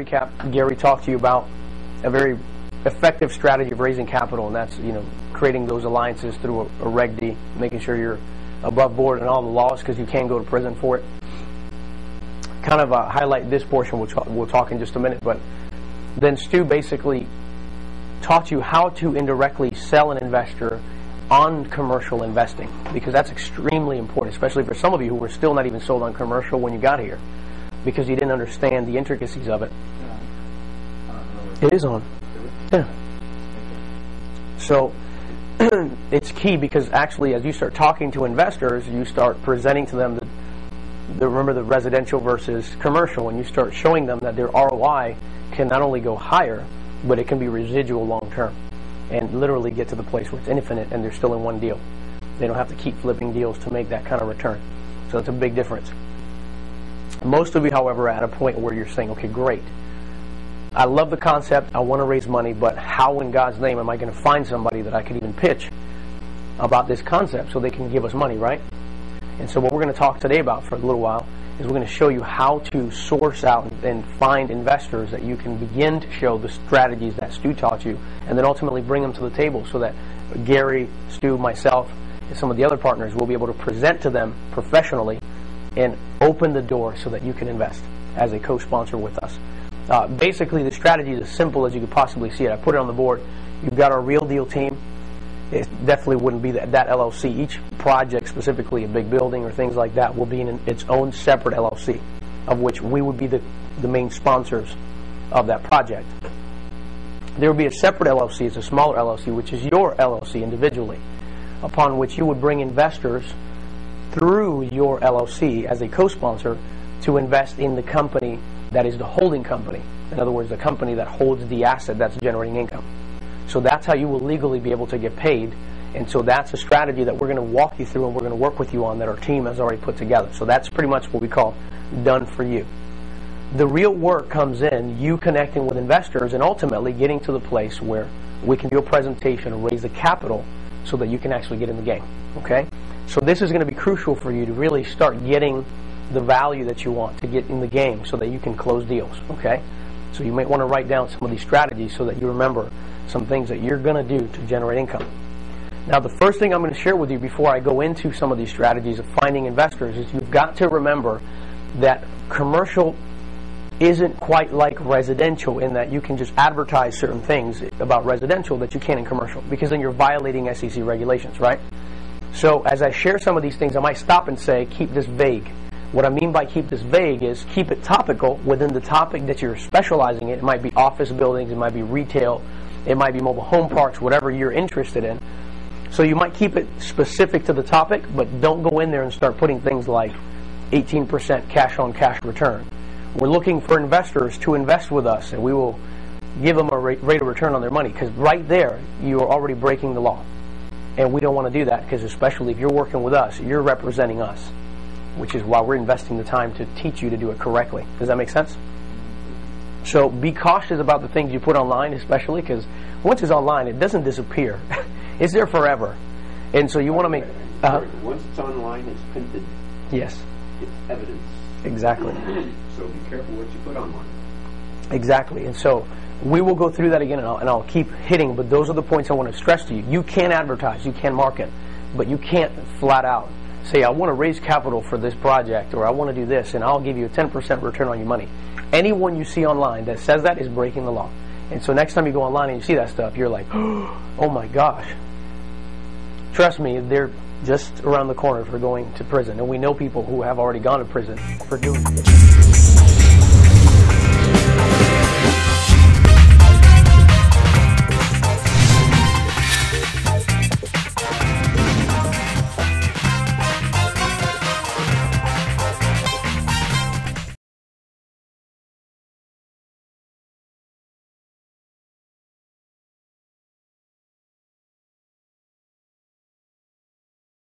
recap, Gary talked to you about a very effective strategy of raising capital, and that's, creating those alliances through a Reg D, making sure you're above board in all the laws, because you can go to prison for it. Kind of highlight this portion, we'll talk in just a minute, but then Stu basically taught you how to indirectly sell an investor on commercial investing, because that's extremely important, especially for some of you who were still not even sold on commercial when you got here, because you didn't understand the intricacies of it. It is on. Yeah. So it's key, because actually as you start talking to investors, you start presenting to them remember the residential versus commercial, and you start showing them that their ROI can not only go higher, but it can be residual long term, and literally get to the place where it's infinite and they're still in one deal. They don't have to keep flipping deals to make that kind of return. So it's a big difference. Most of you, however, are at a point where you're saying, okay, great, I love the concept, I want to raise money, but how in God's name am I going to find somebody that I could even pitch about this concept so they can give us money, right? And so what we're going to talk today about for a little while is we're going to show you how to source out and find investors that you can begin to show the strategies that Stu taught you, and then ultimately bring them to the table so that Gary, Stu, myself, and some of the other partners will be able to present to them professionally and open the door so that you can invest as a co-sponsor with us. Basically, the strategy is as simple as you could possibly see it. I put it on the board. You've got our Real Deal team. It definitely wouldn't be that LLC. Each project, specifically a big building or things like that, will be in its own separate LLC, of which we would be the main sponsors of that project. There would be a separate LLC, it's a smaller LLC, which is your LLC individually, upon which you would bring investors through your LLC as a co-sponsor to invest in the company that is the holding company. In other words, the company that holds the asset that's generating income. So that's how you will legally be able to get paid. And so that's a strategy that we're going to walk you through and we're going to work with you on, that our team has already put together. So that's pretty much what we call done for you. The real work comes in you connecting with investors and ultimately getting to the place where we can do a presentation and raise the capital so that you can actually get in the game. Okay? So this is going to be crucial for you to really start getting the value that you want to get in the game so that you can close deals. Okay? So you might want to write down some of these strategies so that you remember some things that you're going to do to generate income. Now, the first thing I'm going to share with you before I go into some of these strategies of finding investors is you've got to remember that commercial isn't quite like residential, in that you can just advertise certain things about residential that you can't in commercial, because then you're violating SEC regulations, right? So as I share some of these things, I might stop and say, keep this vague. What I mean by keep this vague is keep it topical within the topic that you're specializing in. It might be office buildings, it might be retail, it might be mobile home parks, whatever you're interested in. So you might keep it specific to the topic, but don't go in there and start putting things like 18% cash-on-cash return. We're looking for investors to invest with us, and we will give them a rate of return on their money, because right there, you are already breaking the law. And we don't want to do that, because especially if you're working with us, you're representing us, which is why we're investing the time to teach you to do it correctly. Does that make sense? So be cautious about the things you put online, especially because once it's online, it doesn't disappear. It's there forever. And so you want to make... Once it's online, it's printed. Yes. It's evidence. Exactly. So be careful what you put online. Exactly. And so we will go through that again, and I'll keep hitting, but those are the points I want to stress to you. You can advertise, you can market, but you can't flat out say, I want to raise capital for this project, or I want to do this, and I'll give you a 10% return on your money. Anyone you see online that says that is breaking the law. And so next time you go online and you see that stuff, you're like, oh my gosh. Trust me, they're just around the corner for going to prison. And we know people who have already gone to prison for doing it.